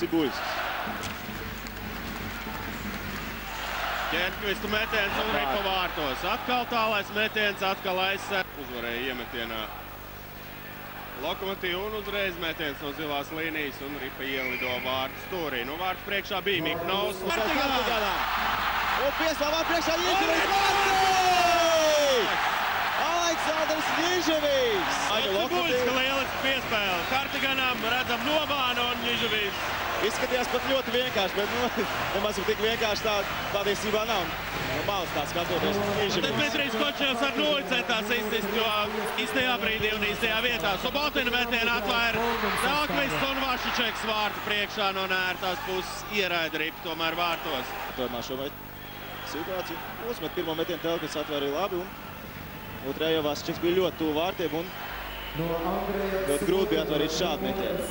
Cibuļskis. Ķerkvistu metiens un Ripa vārtos. Atkal tālais metiens, atkal aizsar. Uzvarēja iemetienā Lokomotīvu un uzreiz metiens no zilās līnijas un Ripa ielido vārtu stūrī. Nu, vārtu priekšā bija Miknovs. Un piespēl vārtu priekšā Niževijs vārtu! Aleksandrs Niževijs! Cibuļska lieliski piespēle. Kartiganam redzam nobānu un Niževijs. Izskatījās pat ļoti vienkārši, bet nemaz tik vienkārši tā patiesībā nav. No malas tā skatoties. Tad Dmitrijs Kočevs ar nulli centās izsist, jo īstajā brīdī un īstajā vietā. Sobotina metienu atvaira Telkvists un Vašičeks vārtu priekšā no nērtās puses ieraida Ripu tomēr vārtos. Tomēr šo situāciju uzmet pirmo metienu Telkvists atvaira labi un otrajā jau Vašičeks bija ļoti tuvu vārtiem un ļoti grūti bija atvairīt šādu metienu.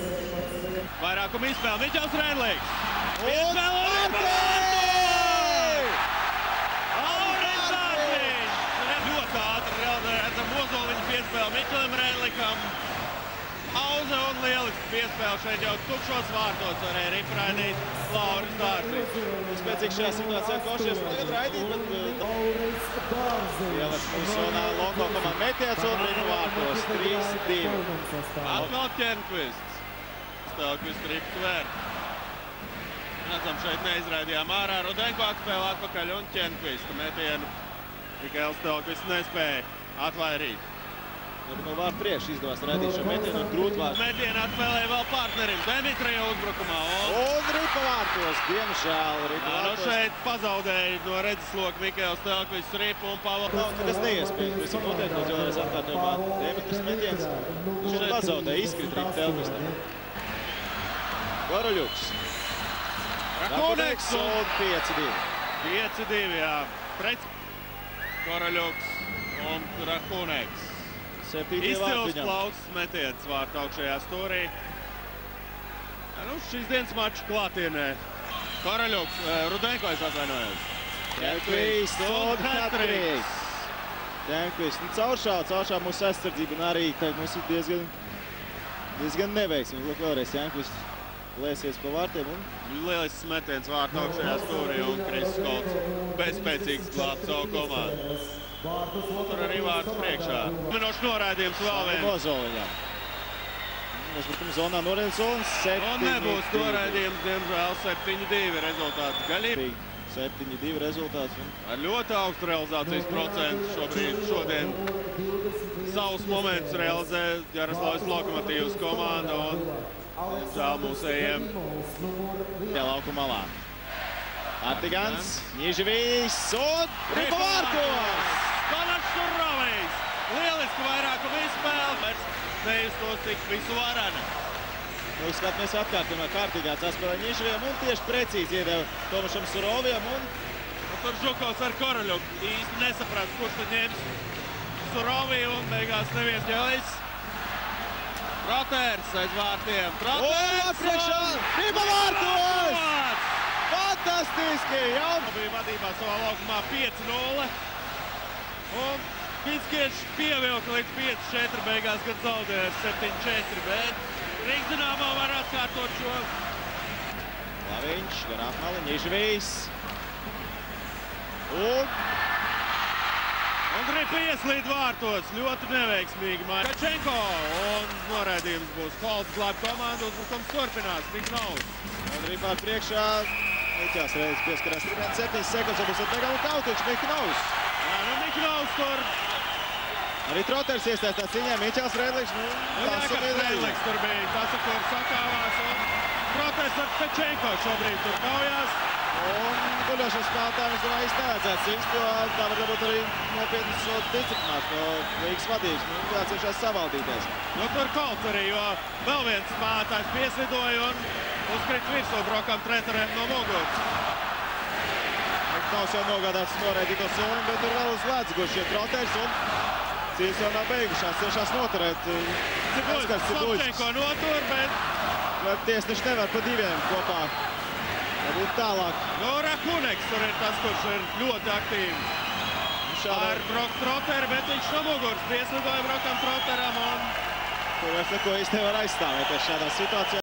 Vairākumu izspēle Miķels Rēnlīgs. Piespēle un vārti! Lauris Dārziņš! Ļoti ātri redzam Ozoliņa piespēle Miķelim Rēnlikam. Auze un lieliski piespēle šeit jau tukšos vārtos varēja Ripa raidīt Lauris Dārziņš. Spēcīgs šajā situācijā Košļies tagad raidīt, bet ieliks mūsu zonā Longo komanda metiens un Ripa vārtos 3-2. Atkal Ķerkvists. Telkvists Ripu tver. Redzam, šeit neizraidījām ārā. Rudenko atspēle atpakaļ un Ķerkvista metienu Mikails Telkvists nespēja atvairīt. No vārtu priekš izdevās raidīt šo metienu un grūti vārtu. Metienu atspēlēja vēl partnerim Dimitrija uzbrukumā. Un Ripa vārtos, diemžēl Ripa vārtos. Šeit pazaudēja no redzesloka Mikails Telkvists Ripu un Pavels. Tas neiespējams. Visam noteikti vēlreiz atkārtojumā Dimitris metiens. Šeit pazaudēja, izkrit Ripa Telkvistam. Koroļuks. Rakuneks un 5-2. 5-2, jā. Pret Koroļuks un Rakuneks. Izcils plaucis metiens vārtu augšējā stūrī. Nu, šīs dienas maču klātienē. Koroļuks, Rudenko es atvainojos. Ķerkvists un hat-triks. Ķerkvists, cauršā mūsu aizsardzība un arī mums ir diezgan neveiksmīgi. Lūk, vēlreiz Ķerkvists lēsies pa vārtiem un... Lielisks metiens vārtu augšējā stūrī un Kristis Kolts bezspēcīgs glābt savu komandu. Tur arī vārds priekšā. Minošs noraidījums vēl viens. Ozoliņam. Uzbrukuma zonā noraidījums Zolins 7-2. Un nebūs noraidījums, diemžēl 7-2 rezultāts. Galīgi 7-2 rezultāts. Ar ļoti augstu realizācijas procentu šodien savus momentus realizē Jaroslavas Lokomotīvas komanda un diemžēl mūsējiem pie lauku malā. Artigans, Niževijs un Ripa vārtos! Konats Surovijs! Lieliski vairākumu izspēle, neiztos tik visu varana. Skatāmies atkārtumā kārtīgāts atspēlē Niževijam un tieši precīzi iedeva Tomašam Surovijam un... Tur Žukovs ar Koroļuku īsti nesaprast, kurš tad ņems Suroviju un beigās neviens ģelis. Troters aiz vārtiem. Troters priekšā! Ripa vārtos! Fantastiski! Bija vadībā savā laukumā 5-0. Un Vitskieši pievilka līdz 5-4 beigās, kad zaudēja 7-4. Bet Rīgas Dinamo var atkārtot šo. Laviņš, garām mali, Niževijs. Un Ripa ieslīd vārtos, ļoti neveiksmīgi māja Kačenko. Un noraidījums būs Kolts glāb komandu, uzbrukums turpinās, Miknovs. Un Ripa priekšā, Miķels reizes pieskarās 7 sekundes, būs atpakaļ un Tautiņš, Miknovs. Jā, nu Miknovs tur. Arī Troters iesaistās ciņā, Miķels Rēnliks. Rēnliks tur bija, tas, kur sakāvās. Un Troters ar Kačenko šobrīd tur kaujās. Un guļošiem spēlētājiem, es domāju, nevajadzētu cīņas, jo tā var dabūt arī nopietnas disciplināts no Rīgas vadības. Jācenšas savaldīties. Nu, tur Kolts arī, jo vēl viens spēlētājs pieslidoja un uzkrīt virsū brokam treneriem no muguras. Miknovs jau nogādāts noraidīto zonu, bet tur vēl uz ledus guļ šie Troters un cīņas jau nav beigušās. Cenšas noturēt Cibuļskis notur, bet tiesneši nevar pa diviem kopā. Varbūt tālāk. No Rakuneks tur ir tas, kurš ir ļoti aktīvi ar Troteru, bet viņš no muguras pieslidoja Brokam Troteram un... Tur vairs neko īsti nevar aizstāvēties šādā situācijā.